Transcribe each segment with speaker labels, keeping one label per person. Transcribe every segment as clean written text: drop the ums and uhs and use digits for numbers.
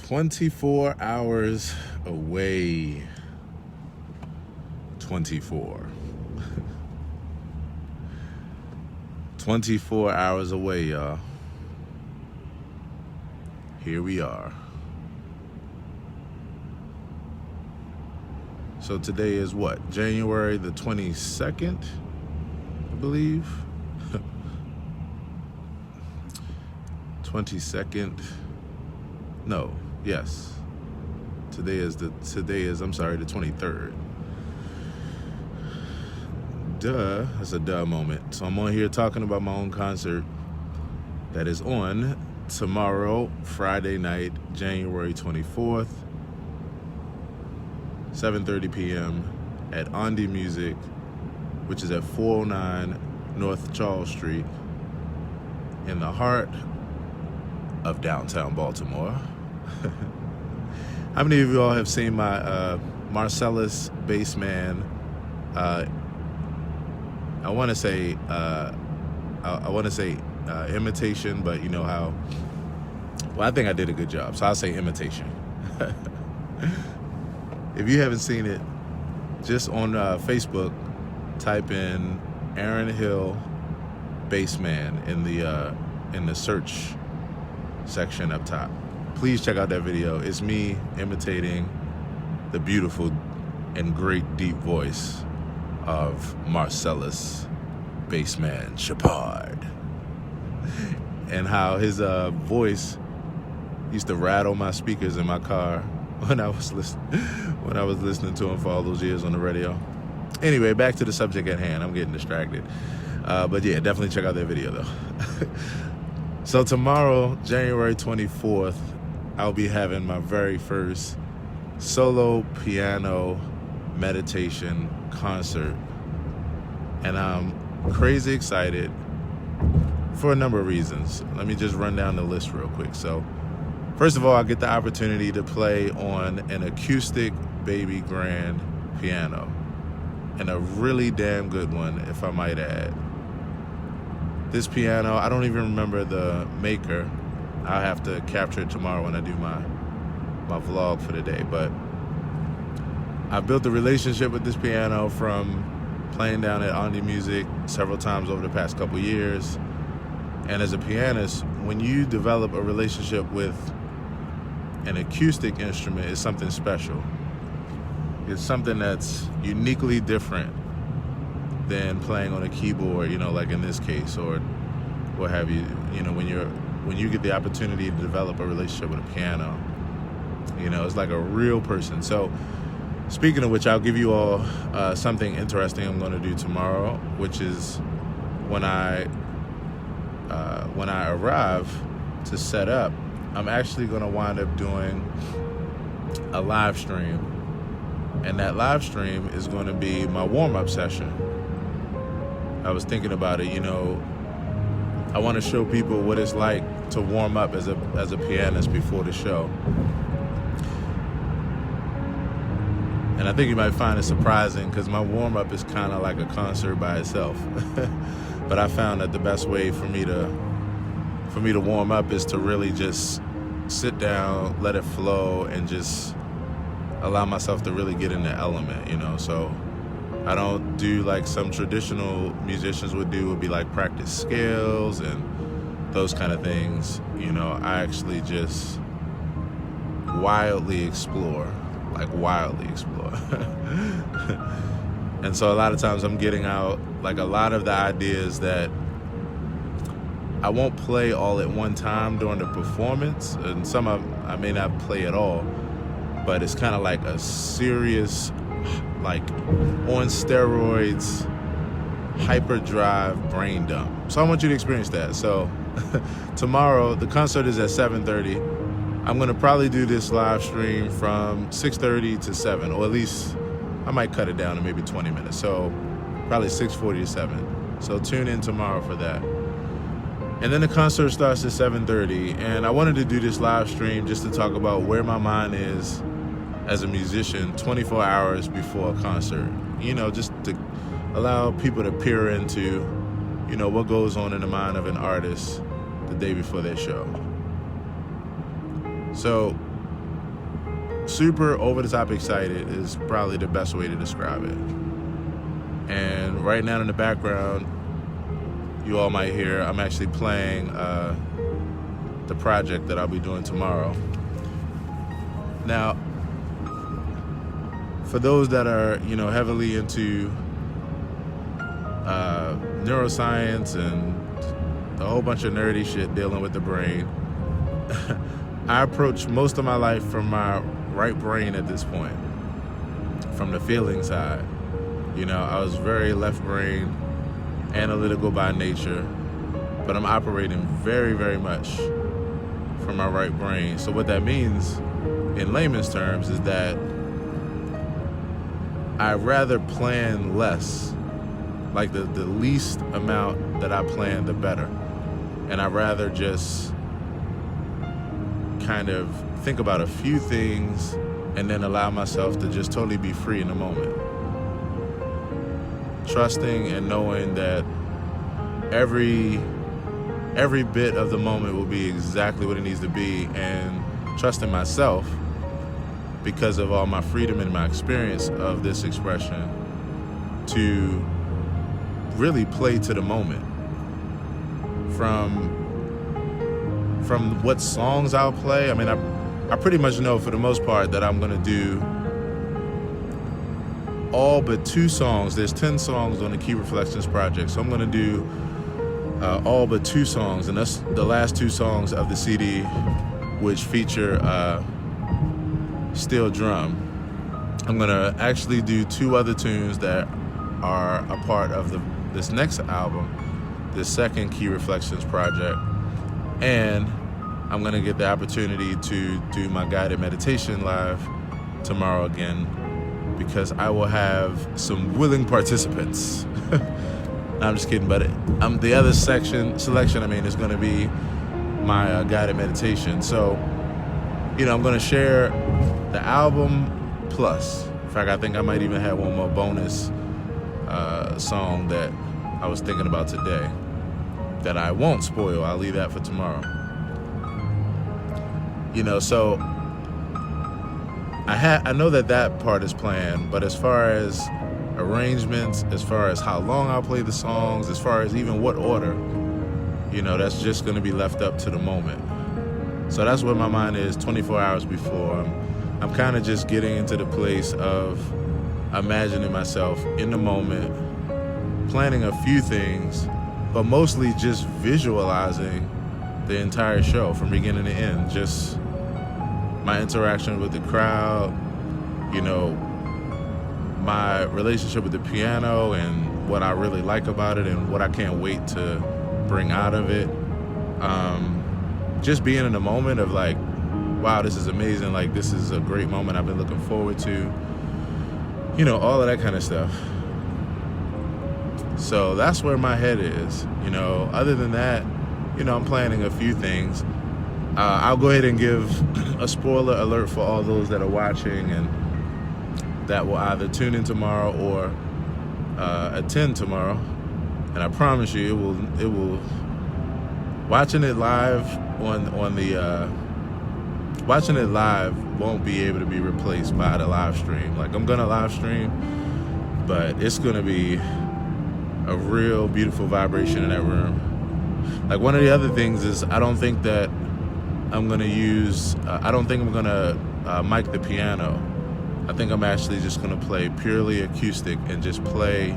Speaker 1: 24 hours away. 24. 24 hours away, y'all. Here we are. So today is what? January the 22nd, I believe. 22nd. No, yes. Today is the 23rd. Duh, that's a duh moment. So I'm on here talking about my own concert that is on tomorrow, Friday night, January 24th, 7:30 p.m. at Ondi Music, which is at 409 North Charles Street in the heart of downtown Baltimore. How many of you all have seen my Marcellus Bassman? I want to say imitation, but you know how. Well, I think I did a good job, so I'll say imitation. If you haven't seen it, just on Facebook, type in Aaron Hill Bassman in the search section up top. Please check out that video. It's me imitating the beautiful and great deep voice of Marcellus Bassman Shepard, and how his voice used to rattle my speakers in my car when I was listening to him for all those years on the radio. Anyway, back to the subject at hand. I'm getting distracted, but yeah, definitely check out that video though. So tomorrow, January 24th, I'll be having my very first solo piano meditation concert, and I'm crazy excited for a number of reasons. Let me just run down the list real quick. So first of all, I get the opportunity to play on an acoustic baby grand piano, and a really damn good one, if I might add. This piano, I don't even remember the maker. I'll have to capture it tomorrow when I do my vlog for the day, but I've built a relationship with this piano from playing down at Ondi Music several times over the past couple years. And as a pianist, when you develop a relationship with an acoustic instrument, it's something special. It's something that's uniquely different than playing on a keyboard, you know, like in this case, or what have you. You know, when you get the opportunity to develop a relationship with a piano, you know, it's like a real person. So speaking of which, I'll give you all something interesting I'm going to do tomorrow, which is when I arrive to set up, I'm actually going to wind up doing a live stream, and that live stream is going to be my warm-up session. I was thinking about it, you know, I want to show people what it's like to warm up as a pianist before the show. And I think you might find it surprising because my warm-up is kind of like a concert by itself. But I found that the best way for me to warm up is to really just sit down, let it flow, and just allow myself to really get in the element, you know. So I don't do like some traditional musicians would do, would be like practice scales and those kind of things. You know, I actually just wildly explore. And so a lot of times I'm getting out like a lot of the ideas that I won't play all at one time during the performance, and some I may not play at all, but it's kind of like a serious, like on steroids, hyperdrive brain dump. So I want you to experience that. So tomorrow, the concert is at 7:30. I'm gonna probably do this live stream from 6:30 to 7, or at least I might cut it down to maybe 20 minutes. So probably 6:40 to 7. So tune in tomorrow for that. And then the concert starts at 7:30, and I wanted to do this live stream just to talk about where my mind is as a musician 24 hours before a concert. You know, just to allow people to peer into, you know, what goes on in the mind of an artist the day before their show. So super over the top excited is probably the best way to describe it. And right now in the background, you all might hear I'm actually playing the project that I'll be doing tomorrow. Now, for those that are, heavily into neuroscience and a whole bunch of nerdy shit dealing with the brain, I approach most of my life from my right brain at this point, from the feeling side. I was very left brain, analytical by nature, but I'm operating very, very much from my right brain. So what that means in layman's terms is that I rather plan less, like the least amount that I plan, the better. And I rather just kind of think about a few things and then allow myself to just totally be free in the moment. Trusting and knowing that every bit of the moment will be exactly what it needs to be, and trusting myself because of all my freedom and my experience of this expression to really play to the moment. From what songs I'll play, I pretty much know for the most part that I'm gonna do all but 2 songs. There's 10 songs on the Key Reflections project, so I'm gonna do all but 2 songs, and that's the last 2 songs of the CD, which feature steel drum. I'm gonna actually do 2 other tunes that are a part of this next album, the second Key Reflections project, and I'm gonna get the opportunity to do my guided meditation live tomorrow again, because I will have some willing participants. No, I'm just kidding, but the other selection is going to be my guided meditation. So, I'm going to share the album plus. In fact, I think I might even have one more bonus song that I was thinking about today that I won't spoil. I'll leave that for tomorrow. So I know that part is planned, but as far as arrangements, as far as how long I'll play the songs, as far as even what order, that's just going to be left up to the moment. So that's where my mind is 24 hours before. I'm kind of just getting into the place of imagining myself in the moment, planning a few things, but mostly just visualizing the entire show from beginning to end. Just my interaction with the crowd, my relationship with the piano and what I really like about it and what I can't wait to bring out of it. Just being in the moment of like, wow, this is amazing. Like, this is a great moment I've been looking forward to. All of that kind of stuff. So that's where my head is. Other than that, I'm planning a few things. I'll go ahead and give a spoiler alert for all those that are watching and that will either tune in tomorrow or attend tomorrow. And I promise you, it will. Watching it live watching it live won't be able to be replaced by the live stream. Like, I'm gonna live stream, but it's gonna be a real beautiful vibration in that room. Like, one of the other things is I don't think I'm gonna mic the piano. I think I'm actually just gonna play purely acoustic and just play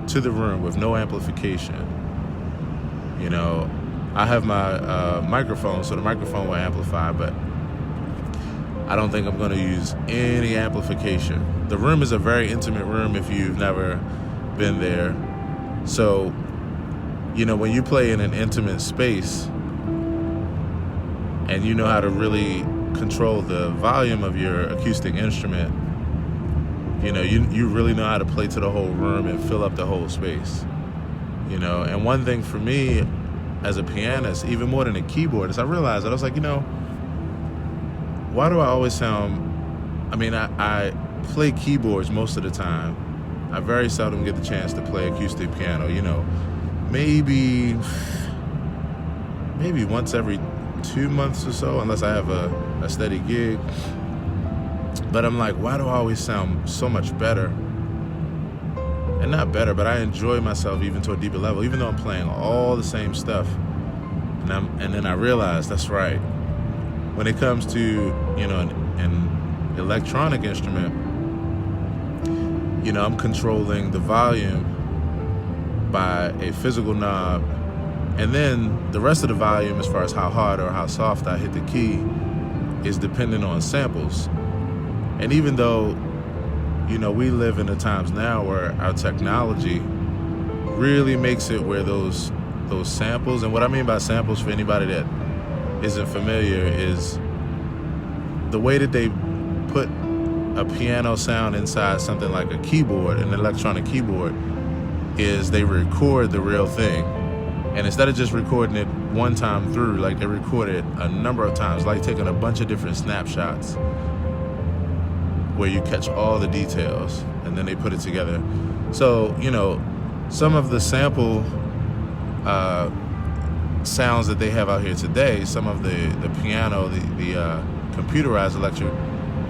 Speaker 1: to the room with no amplification. I have my microphone, so the microphone will amplify, but I don't think I'm gonna use any amplification. The room is a very intimate room if you've never been there. So, when you play in an intimate space and you know how to really control the volume of your acoustic instrument, you really know how to play to the whole room and fill up the whole space. And one thing for me as a pianist, even more than a keyboardist, I realized that I was like, why do I always sound, I play keyboards most of the time. I very seldom get the chance to play acoustic piano, maybe once every 2 months or so, unless I have a steady gig. But I'm like, why do I always sound so much better? And not better, but I enjoy myself even to a deeper level, even though I'm playing all the same stuff. And then I realized, that's right. When it comes to, you know, an electronic instrument, you know, I'm controlling the volume by a physical knob, and then the rest of the volume, as far as how hard or how soft I hit the key, is dependent on samples. And even though, you know, we live in the times now where our technology really makes it where those samples, and what I mean by samples for anybody that isn't familiar is the way that they put a piano sound inside something like a keyboard, an electronic keyboard, is they record the real thing. And instead of just recording it one time through, like they record it a number of times, like taking a bunch of different snapshots where you catch all the details and then they put it together. So, you know, some of the sample sounds that they have out here today, some of the piano, the computerized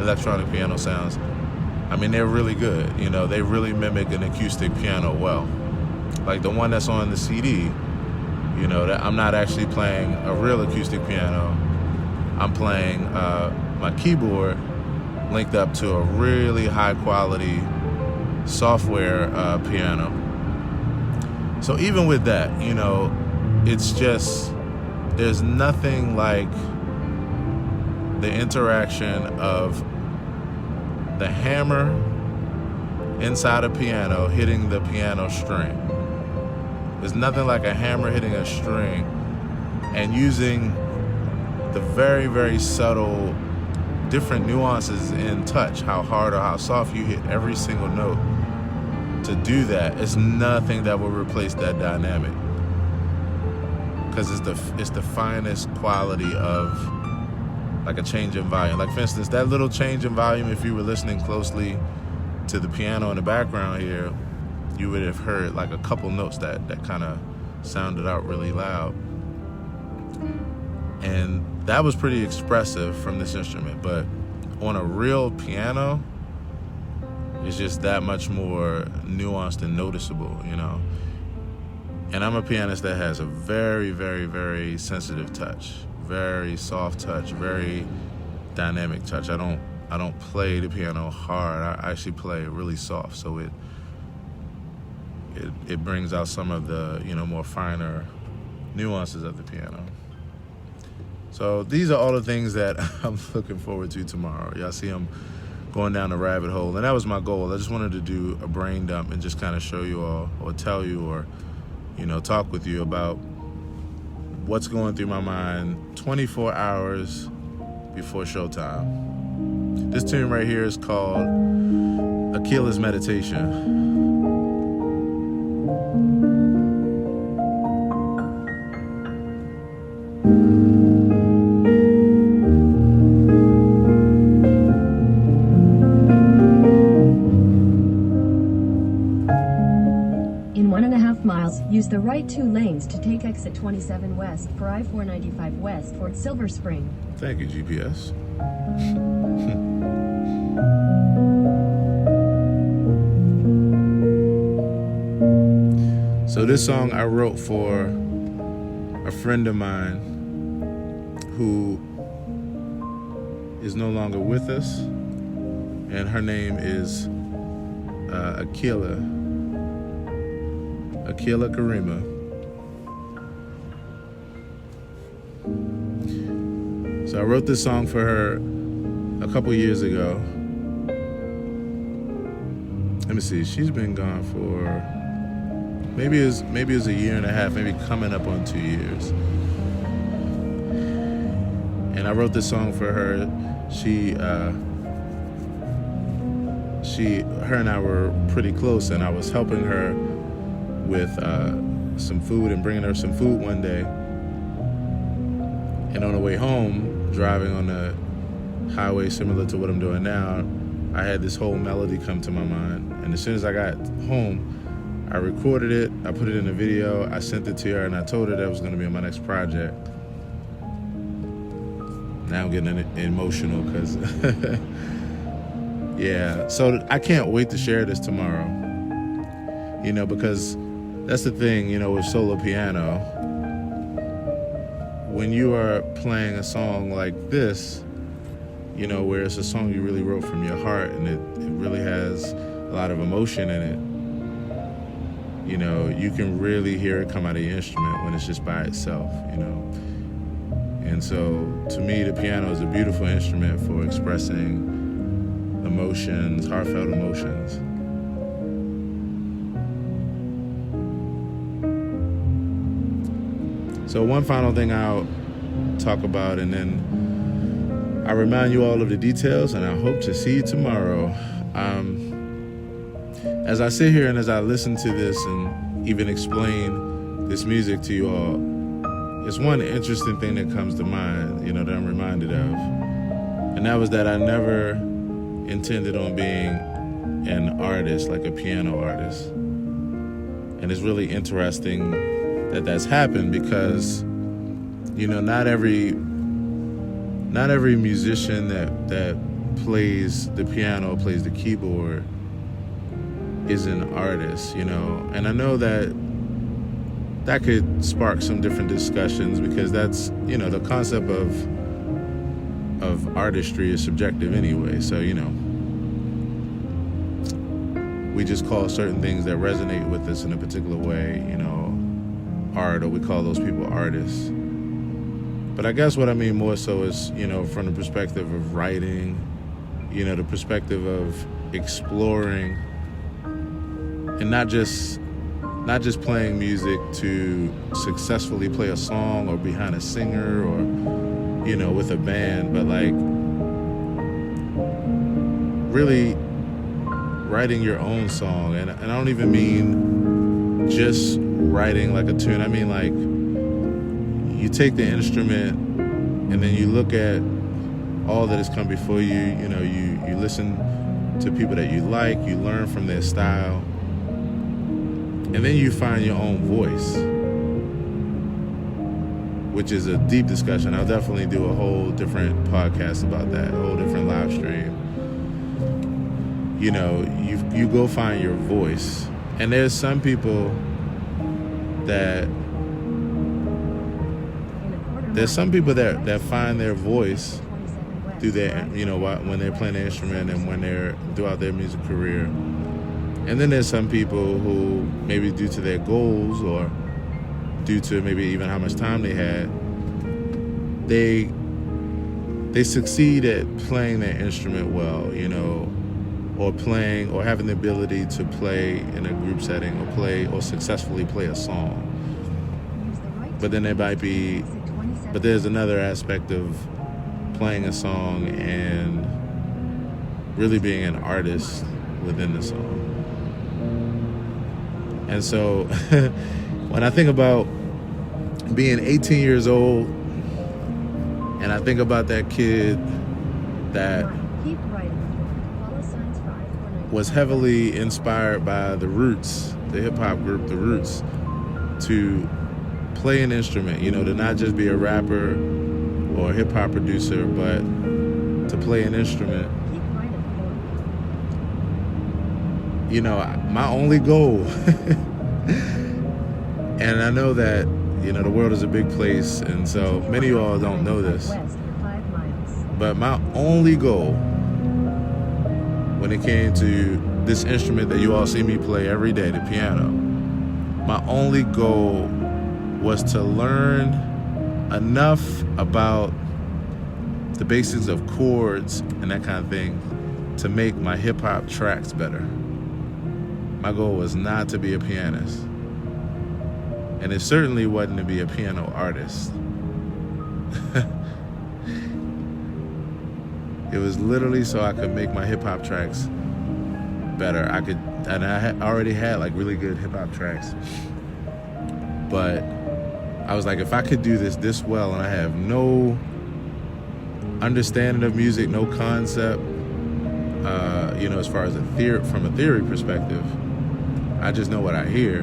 Speaker 1: electronic piano sounds, I mean, they're really good. You know, they really mimic an acoustic piano well. Like the one that's on the CD, you know, that I'm not actually playing a real acoustic piano. I'm playing my keyboard linked up to a really high quality software piano. So even with that, you know, it's just, there's nothing like the interaction of the hammer inside a piano hitting the piano string. There's nothing like a hammer hitting a string and using the very, very subtle different nuances in touch, how hard or how soft you hit every single note. To do that, it's nothing that will replace that dynamic, because it's the finest quality of like a change in volume. Like for instance, that little change in volume, if you were listening closely to the piano in the background here, you would have heard like a couple notes that kind of sounded out really loud. And that was pretty expressive from this instrument. But on a real piano, it's just that much more nuanced and noticeable, you know. And I'm a pianist that has a very, very, very sensitive touch, very soft touch, very dynamic touch. I don't play the piano hard. I actually play it really soft, so it brings out some of the, you know, more finer nuances of the piano. So these are all the things that I'm looking forward to tomorrow. Y'all see I'm going down the rabbit hole, and that was my goal. I just wanted to do a brain dump and just kind of show you all, or tell you, or, you know, talk with you about what's going through my mind 24 hours before showtime. This tune right here is called Aquila's Meditation.
Speaker 2: Use the right 2 lanes to take exit 27 west for I-495 west towards Silver Spring.
Speaker 1: Thank you, GPS. So this song I wrote for a friend of mine who is no longer with us, and her name is Akila Karima. So I wrote this song for her a couple years ago. Let me see, she's been gone for maybe it's a year and a half, maybe coming up on 2 years. And I wrote this song for her. Her and I were pretty close, and I was helping her with some food and bringing her some food one day. And on the way home, driving on the highway similar to what I'm doing now, I had this whole melody come to my mind. And as soon as I got home, I recorded it, I put it in a video, I sent it to her, and I told her that was going to be on my next project. Now I'm getting emotional because Yeah, so I can't wait to share this tomorrow. Because that's the thing, with solo piano. When you are playing a song like this, where it's a song you really wrote from your heart and it really has a lot of emotion in it, you can really hear it come out of your instrument when it's just by itself, And so, to me, the piano is a beautiful instrument for expressing emotions, heartfelt emotions. So one final thing I'll talk about, and then I remind you all of the details, and I hope to see you tomorrow. As I sit here and as I listen to this and even explain this music to you all, it's one interesting thing that comes to mind, that I'm reminded of. And that was that I never intended on being an artist, like a piano artist. And it's really interesting that that's happened because, not every musician that plays the piano, plays the keyboard, is an artist, And I know that could spark some different discussions because that's, the concept of artistry is subjective anyway. So, we just call certain things that resonate with us in a particular way, art, or we call those people artists. But I guess what I mean more so is, from the perspective of writing, the perspective of exploring, and not just playing music to successfully play a song or behind a singer or, with a band, but like really writing your own song. And I don't even mean just writing like a tune. I mean like you take the instrument and then you look at all that has come before you, you listen to people that you like, you learn from their style, and then you find your own voice, which is a deep discussion. I'll definitely do a whole different podcast about that, a whole different live stream. You go find your voice. And there's some people that find their voice through their, when they're playing their instrument and when they're throughout their music career. And then there's some people who, maybe due to their goals or due to maybe even how much time they had, they succeed at playing their instrument well, or playing or having the ability to play in a group setting or play or successfully play a song. But then there's another aspect of playing a song and really being an artist within the song. And so when I think about being 18 years old and I think about that kid that was heavily inspired by The Roots, the hip-hop group The Roots, to play an instrument, to not just be a rapper or a hip-hop producer, but to play an instrument. My only goal, and I know that, the world is a big place, and so many of y'all don't know this, but my only goal when it came to this instrument that you all see me play every day, the piano, my only goal was to learn enough about the basics of chords and that kind of thing to make my hip-hop tracks better. My goal was not to be a pianist. And it certainly wasn't to be a piano artist. It was literally so I could make my hip-hop tracks better. I already had like really good hip-hop tracks. But I was like, if I could do this well and I have no understanding of music, no concept, as far as from a theory perspective, I just know what I hear.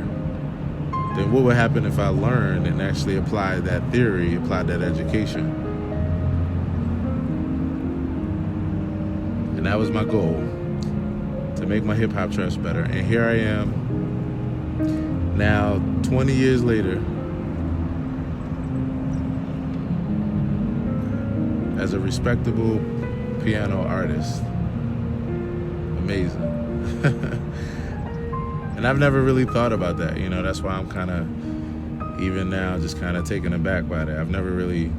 Speaker 1: Then what would happen if I learned and actually applied that theory, applied that education? And that was my goal. make my hip hop tracks better. And here I am now, 20 years later, as a respectable piano artist. Amazing. And I've never really thought about that. You know, that's why I'm kind of, even now, just kind of taken aback by that. I've never really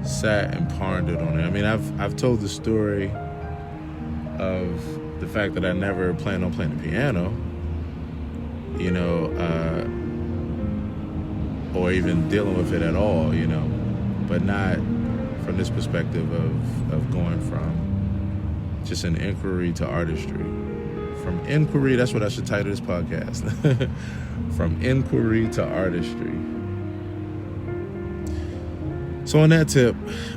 Speaker 1: sat and pondered on it. I mean, I've told the story of the fact that I never planned on playing the piano, you know, or even dealing with it at all, you know, but not from this perspective of going from just an inquiry to artistry. From inquiry, that's what I should title this podcast. From inquiry to artistry. So on that tip,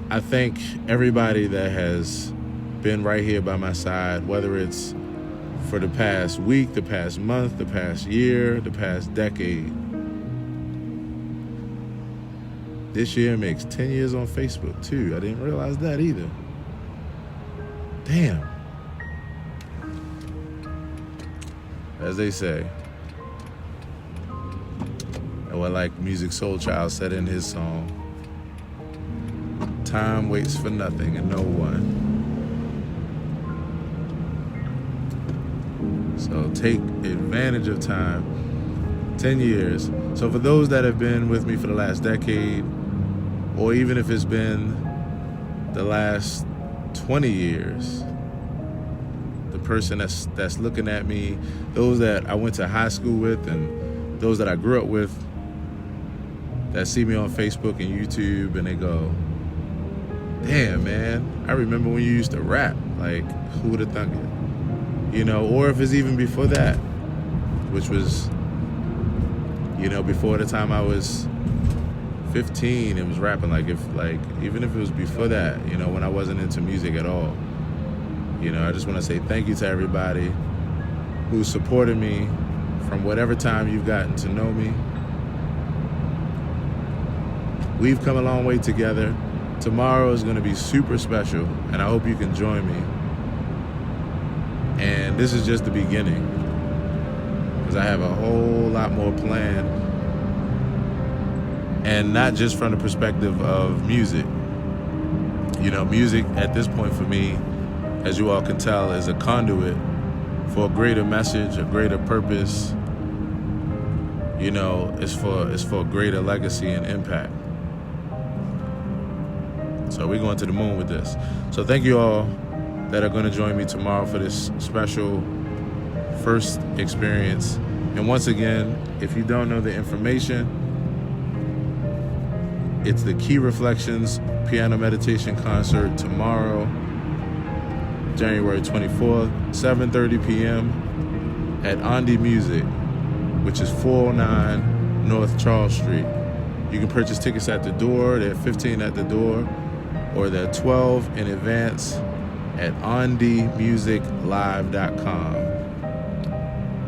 Speaker 1: I thank everybody that has been right here by my side, whether it's for the past week, the past month, the past year, the past decade. This year makes 10 years on Facebook too. I didn't realize that either. Damn. As they say, or like Musiq Soulchild said in his song, time waits for nothing and no one. So take advantage of time. 10 years. So for those that have been with me for the last decade, or even if it's been the last 20 years, the person that's looking at me, those that I went to high school with and those that I grew up with, that see me on Facebook and YouTube and they go, damn, man, I remember when you used to rap. Like, who would have thunk it? You know, or if it's even before that, which was, you know, before the time I was 15 and was rapping, even if it was before that, you know, when I wasn't into music at all. You know, I just want to say thank you to everybody who supported me from whatever time you've gotten to know me. We've come a long way together. Tomorrow is going to be super special, and I hope you can join me. And this is just the beginning, because I have a whole lot more planned. And not just from the perspective of music. You know, music at this point for me, as you all can tell, is a conduit for a greater message, a greater purpose. You know, it's for a greater legacy and impact. So we're going to the moon with this. So thank you all that are going to join me tomorrow for this special first experience. And once again, if you don't know the information, it's the Key Reflections Piano Meditation Concert tomorrow, January 24th, 7:30 p.m. at Andi Music, which is 409 North Charles Street. You can purchase tickets at the door. They're $15 at the door, or they're $12 in advance at AndiMusicLive.com.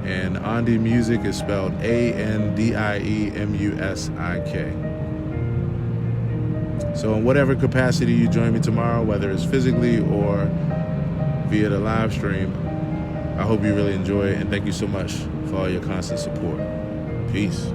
Speaker 1: And Andi Music is spelled ANDIEMUSIK. So in whatever capacity you join me tomorrow, whether it's physically or via the live stream, I hope you really enjoy it, and thank you so much for all your constant support. Peace.